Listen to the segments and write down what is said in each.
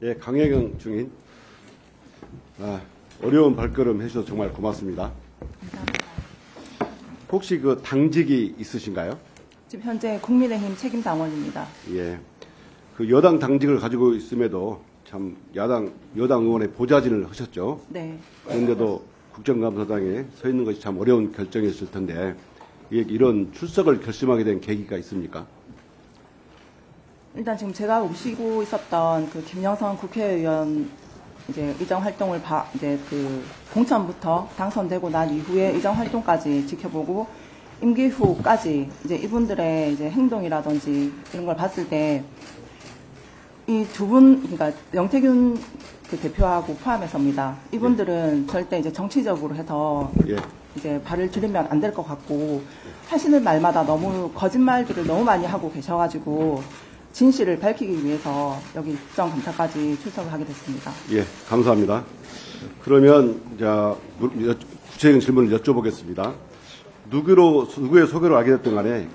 예, 강혜경 중인. 어려운 발걸음 해주셔서 정말 고맙습니다. 감사합니다. 혹시 그 당직이 있으신가요? 지금 현재 국민의힘 책임당원입니다. 예. 그 여당 당직을 가지고 있음에도 참 여당 의원의 보좌진을 하셨죠. 네. 그런데도 국정감사장에 서 있는 것이 참 어려운 결정이었을 텐데 이런 출석을 결심하게 된 계기가 있습니까? 일단 지금 제가 모시고 있었던 그 김영선 국회의원 이제 의정 활동을 이제 그 공천부터 당선되고 난 이후에 의정 활동까지 지켜보고 임기 후까지 이제 이분들의 이제 행동이라든지 이런 걸 봤을 때 이 두 분, 그러니까 명태균 그 대표하고 포함해서입니다. 이분들은 절대 이제 정치적으로 해서 이제 발을 들이면 안 될 것 같고 하시는 말마다 너무 거짓말들을 너무 많이 하고 계셔가지고 진실을 밝히기 위해서 여기 국정감사까지 출석을 하게 됐습니다. 예, 감사합니다. 그러면 구체적인 질문을 여쭤보겠습니다. 누구의 소개로 알게 됐든 간에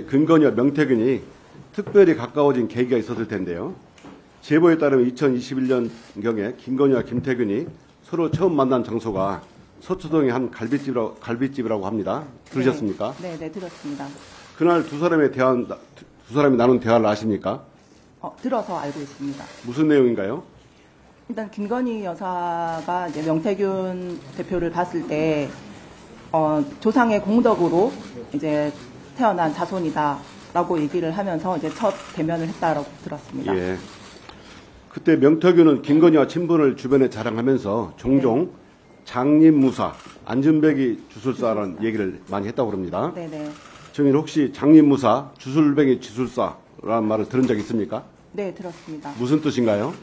김건희와 명태균이 특별히 가까워진 계기가 있었을 텐데요. 제보에 따르면 2021년경에 김건희와 김태균이 서로 처음 만난 장소가 서초동의 한 갈비집이라고 합니다. 들으셨습니까? 네, 들었습니다. 그날 두 사람이 나눈 대화를 아십니까? 들어서 알고 있습니다. 무슨 내용인가요? 일단 김건희 여사가 이제 명태균 대표를 봤을 때 조상의 공덕으로 이제 태어난 자손이다라고 얘기를 하면서 이제 첫 대면을 했다라고 들었습니다. 예. 그때 명태균은 김건희와 친분을 주변에 자랑하면서 종종 장님무사, 안전뱅이 주술사라는 얘기를 많이 했다고 합니다. 네네. 증인 혹시 장님무사, 주술뱅이 주술사라는 말을 들은 적 있습니까? 네, 들었습니다. 무슨 뜻인가요?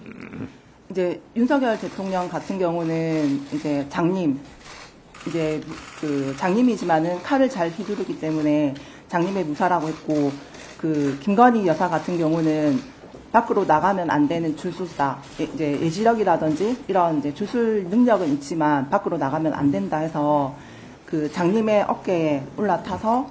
이제 윤석열 대통령 같은 경우는 이제 장님, 이제 그 장님이지만은 칼을 잘 휘두르기 때문에 장님의 무사라고 했고, 그 김건희 여사 같은 경우는 밖으로 나가면 안 되는 주술사, 이제 예지력이라든지 이런 이제 주술 능력은 있지만 밖으로 나가면 안 된다 해서 그 장님의 어깨에 올라타서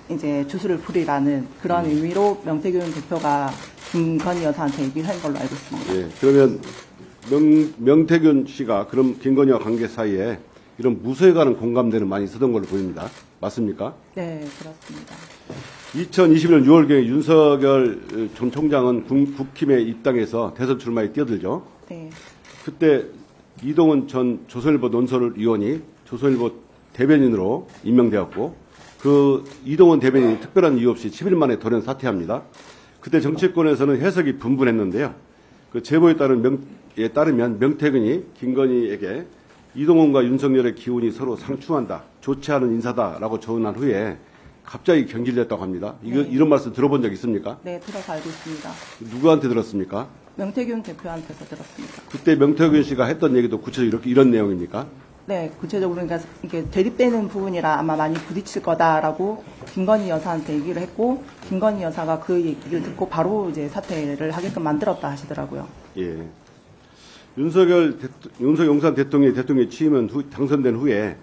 이제 주술을 부리라는 그런 의미로 명태균 대표가 김건희 여사한테 얘기를 한 걸로 알고 있습니다. 예. 그러면 명태균 씨가 그럼 김건희와 관계 사이에 이런 무소에 관한 공감대는 많이 있었던 걸로 보입니다. 맞습니까? 네, 그렇습니다. 2021년 6월경에 윤석열 전 총장은 국힘에 입당해서 대선 출마에 뛰어들죠. 네. 그때 이동훈 전 조선일보 논설위원이 조선일보 대변인으로 임명되었고 그 이동훈 대변인이 특별한 이유 없이 10일 만에 돌연 사퇴합니다. 그때 정치권에서는 해석이 분분했는데요. 그 제보에 따르면 명태균이 김건희에게 이동훈과 윤석열의 기운이 서로 상충한다, 좋지 않은 인사다라고 전한 후에 갑자기 경질됐다고 합니다. 이런 말씀 들어본 적 있습니까? 네, 들어서 알고 있습니다. 누구한테 들었습니까? 명태균 대표한테서 들었습니다. 그때 명태균 씨가 했던 얘기도 구체적으로 이런 내용입니까? 네, 구체적으로 그러니까 이게 대립되는 부분이라 아마 많이 부딪힐 거다라고 김건희 여사한테 얘기를 했고 김건희 여사가 그 얘기를 듣고 바로 이제 사퇴를 하게끔 만들었다 하시더라고요. 예. 윤석열 용산 대통령이 취임한 당선된 후에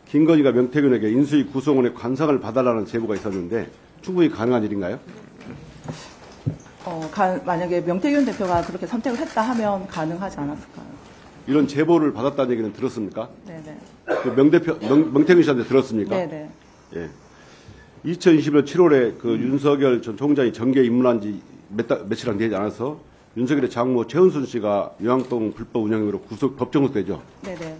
김건희가 명태균에게 인수위 구성원의 관상을 봐달라는 제보가 있었는데 충분히 가능한 일인가요? 만약에 명태균 대표가 그렇게 선택을 했다 하면 가능하지 않았을까요? 이런 제보를 받았다는 얘기는 들었습니까? 네네. 그 명태균 씨한테 들었습니까? 네네. 예. 2020년 7월에 그 윤석열 전 총장이 정계에 입문한 지 며칠 안 되지 않아서 윤석열의 장모 최은순 씨가 요양동 불법 운영 혐의로 법정구속되죠. 네네.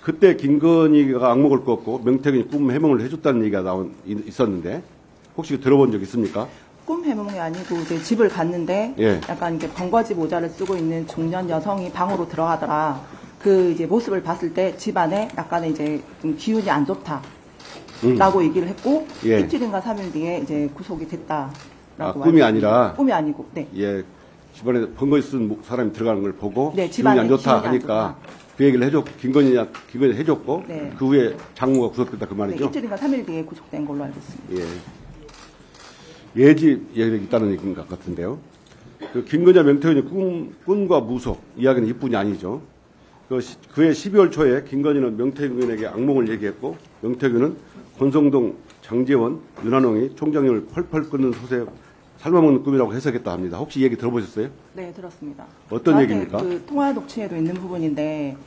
그때 김건희가 악목을 꺾고 명태균이 꿈 해몽을 해줬다는 얘기가 있었는데 혹시 들어본 적 있습니까? 꿈 해몽이 아니고 이제 집을 갔는데 약간 이렇게 번거지 모자를 쓰고 있는 중년 여성이 방으로 들어가더라. 그 이제 모습을 봤을 때 집 안에 약간의 이제 좀 기운이 안 좋다라고 얘기를 했고 이틀인가 3일 뒤에 이제 구속이 됐다라고. 꿈이 아니라. 꿈이 아니고. 네. 예. 집안에 번거지 쓴 사람이 들어가는 걸 보고 네, 기운이 안 좋다 하니까 그 얘기를 해줬고 김건희 해줬고 그 후에 장모가 구속됐다 그 말이죠. 네, 이틀인가 3일 뒤에 구속된 걸로 알고 있습니다. 예. 예지 얘기가 있다는 얘기인 것 같은데요. 그 김건희와 명태균이 꿈과 무속 이야기는 이뿐이 아니죠. 그해 12월 초에 김건희는 명태균에게 악몽을 얘기했고 명태균은 권성동, 장제원, 윤한홍이 총장님을 펄펄 끓는 솥에 삶아먹는 꿈이라고 해석했다 합니다. 혹시 이 얘기 들어보셨어요? 네, 들었습니다. 어떤 저한테 얘기입니까? 그 통화 녹취에도 있는 부분인데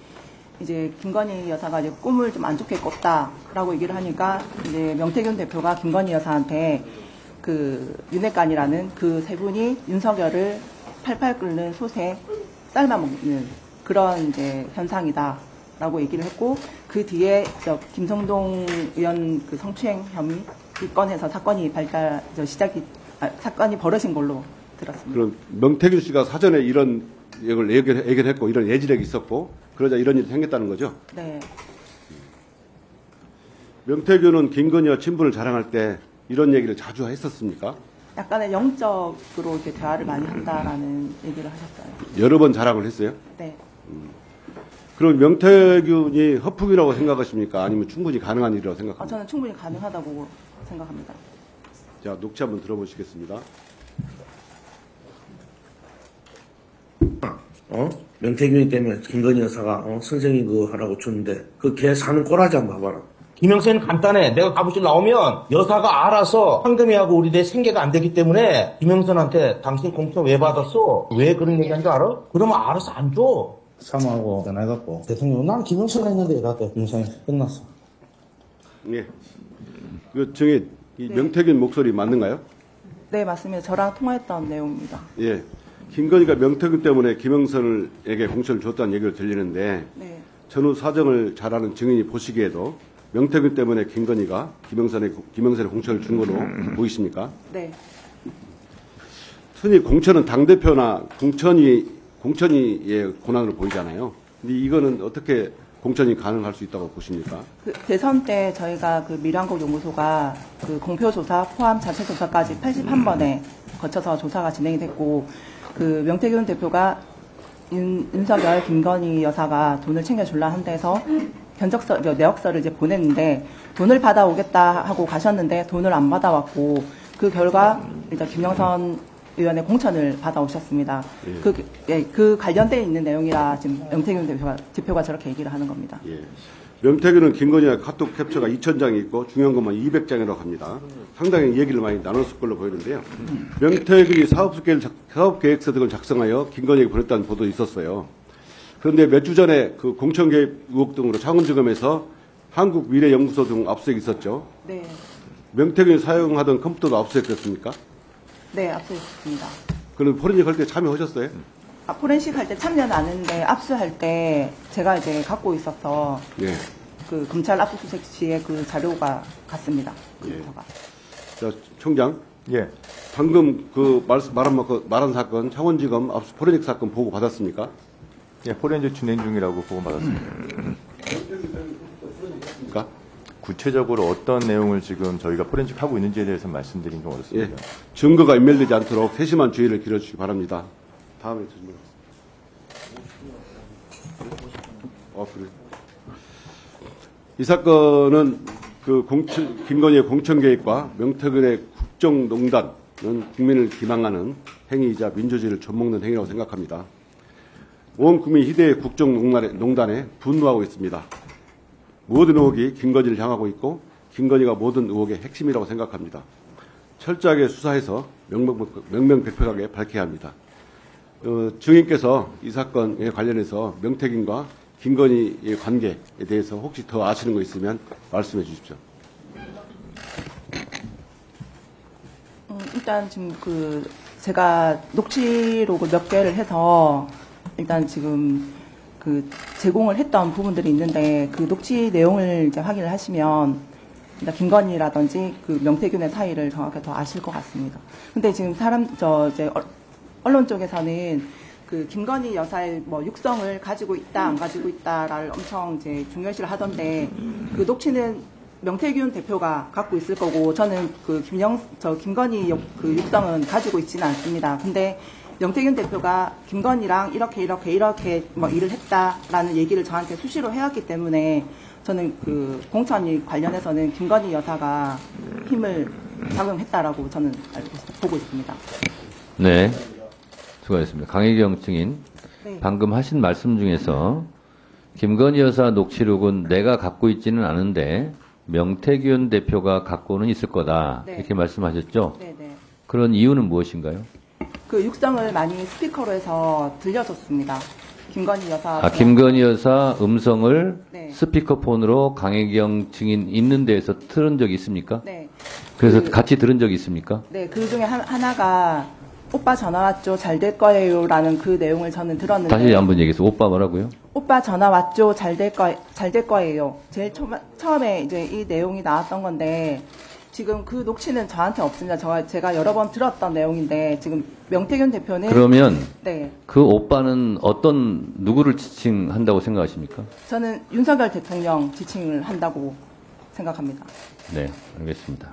이제 김건희 여사가 이제 꿈을 좀 안 좋게 꿨다라고 얘기를 하니까 이제 명태균 대표가 김건희 여사한테 그 윤핵관이라는 그 세 분이 윤석열을 팔팔 끓는 솥에 삶아먹는 그런 이제 현상이다라고 얘기를 했고 그 뒤에 저 김성동 의원 그 성추행 혐의 이 건에서 사건이 사건이 벌어진 걸로 들었습니다. 그럼 명태균 씨가 사전에 이런 얘기를 예견했고 이런 예지력이 있었고 그러자 이런 일이 생겼다는 거죠? 네. 명태균은 김건희와 친분을 자랑할 때 이런 얘기를 자주 했었습니까? 약간의 영적으로 이렇게 대화를 많이 한다라는 얘기를 하셨어요. 여러 번 자랑을 했어요? 네. 그럼 명태균이 허풍이라고 생각하십니까? 아니면 충분히 가능한 일이라고 생각합니까? 저는 충분히 가능하다고 생각합니다. 자, 녹취 한번 들어보시겠습니다. 명태균이 때문에 김건희 여사가 선생님 그거 하라고 줬는데 그 걔 사는 꼬라지 한번 봐봐라. 김영선은 간단해. 내가 가부실 나오면 여사가 알아서 황금이하고 우리 내 생계가 안 되기 때문에 김영선한테 당신 공천 왜 받았어? 왜 그런 얘기한 줄 알아? 그러면 알아서 안 줘. 사모하고 전화해갖고 대통령 난 김영선가 했는데 나한테 김영선이 끝났어. 예. 그 증인, 이 명태균 목소리 맞는가요? 네, 맞습니다. 저랑 통화했던 내용입니다. 예. 김건희가 명태균 때문에 김영선에게 공천을 줬다는 얘기를 들리는데 네. 전후 사정을 잘 아는 증인이 보시기에도 명태균 때문에 김건희가 김영선의 공천을 준 걸로 보이십니까? 네. 흔히 공천은 당대표나 공천위의 권한으로 보이잖아요. 근데 이거는 어떻게 공천이 가능할 수 있다고 보십니까? 그 대선 때 저희가 그 미래한국 연구소가 그 공표조사 포함 자체 조사까지 81번에 거쳐서 조사가 진행이 됐고 그 명태균 대표가 윤석열 김건희 여사가 돈을 챙겨줄라 한 데서 내역서를 이제 보냈는데 돈을 받아오겠다 하고 가셨는데 돈을 안 받아왔고 그 결과 일단 김영선 의원의 공천을 받아오셨습니다. 그 관련돼 있는 내용이라 지금 명태균 대표가 저렇게 얘기를 하는 겁니다. 예. 명태균은 김건희와 카톡 캡처가 2,000장이 있고 중요한 것만 200장이라고 합니다. 상당히 얘기를 많이 나눴을 걸로 보이는데요. 명태균이 사업계획서 등을 작성하여 김건희에게 보냈다는 보도 있었어요. 그런데 몇 주 전에 그 공천 개입 의혹 등으로 창원지검에서 한국미래연구소 등 압수수색이 있었죠. 네. 명태균이 사용하던 컴퓨터도 압수수색됐습니까? 네, 압수했습니다. 그럼 포렌식 할 때 참여하셨어요? 포렌식 할 때 참여는 안 했는데 압수할 때 제가 이제 갖고 있어서 예. 그 검찰 압수수색 시에 그 자료가 갔습니다. 예. 컴퓨터가. 자, 총장. 예. 방금 말한 사건 창원지검 압수 포렌식 사건 보고 받았습니까? 예, 포렌즈 진행 중이라고 보고받았습니다. 그러니까 구체적으로 어떤 내용을 지금 저희가 포렌식 하고 있는지에 대해서 말씀드리긴 좀 예. 어렵습니다. 증거가 인멸되지 않도록 세심한 주의를 기울여주시기 바랍니다. 다음에 질문. 그래. 이 사건은 김건희의 공천 계획과 명태균의 국정농단은 국민을 기망하는 행위이자 민주주의를 좀먹는 행위라고 생각합니다. 온 국민 희대의 국정농단에 분노하고 있습니다. 모든 의혹이 김건희를 향하고 있고 김건희가 모든 의혹의 핵심이라고 생각합니다. 철저하게 수사해서 명명백백하게 밝혀야 합니다. 증인께서 이 사건에 관련해서 명태균과 김건희의 관계에 대해서 혹시 더 아시는 거 있으면 말씀해 주십시오. 일단 지금 제가 녹취록을 몇 개를 해서 일단 지금 제공을 했던 부분들이 있는데 그 녹취 내용을 이제 확인을 하시면 일단 김건희라든지 그 명태균의 사이를 정확히 더 아실 것 같습니다. 근데 지금 이제 언론 쪽에서는 그 김건희 여사의 뭐 육성을 가지고 있다 안 가지고 있다를 엄청 이제 중요시를 하던데 그 녹취는 명태균 대표가 갖고 있을 거고 저는 김건희 그 육성은 가지고 있지는 않습니다. 근데 명태균 대표가 김건희랑 이렇게 뭐 일을 했다라는 얘기를 저한테 수시로 해왔기 때문에 저는 그 공천이 관련해서는 김건희 여사가 힘을 작용했다라고 저는 보고 있습니다. 네. 수고하셨습니다. 강혜경 증인. 네. 방금 하신 말씀 중에서 김건희 여사 녹취록은 내가 갖고 있지는 않은데 명태균 대표가 갖고는 있을 거다. 네. 이렇게 말씀하셨죠? 네네. 그런 이유는 무엇인가요? 그 육성을 많이 스피커로 해서 들려줬습니다. 김건희 여사. 김건희 여사 음성을 네. 스피커폰으로 강혜경 증인 있는 데에서 틀은 적이 있습니까? 네. 그래서 같이 들은 적이 있습니까? 네, 그 중에 하나가 오빠 전화 왔죠, 잘 될 거예요라는 그 내용을 저는 들었는데. 다시 한번 얘기해서 오빠 뭐라고요? 오빠 전화 왔죠, 잘 될 거예요. 제일 처음에 이제 이 내용이 나왔던 건데 지금 그 녹취는 저한테 없습니다. 제가 여러 번 들었던 내용인데 지금 명태균 대표는 그러면 네, 그 오빠는 누구를 지칭한다고 생각하십니까? 저는 윤석열 대통령 지칭을 한다고 생각합니다. 네, 알겠습니다.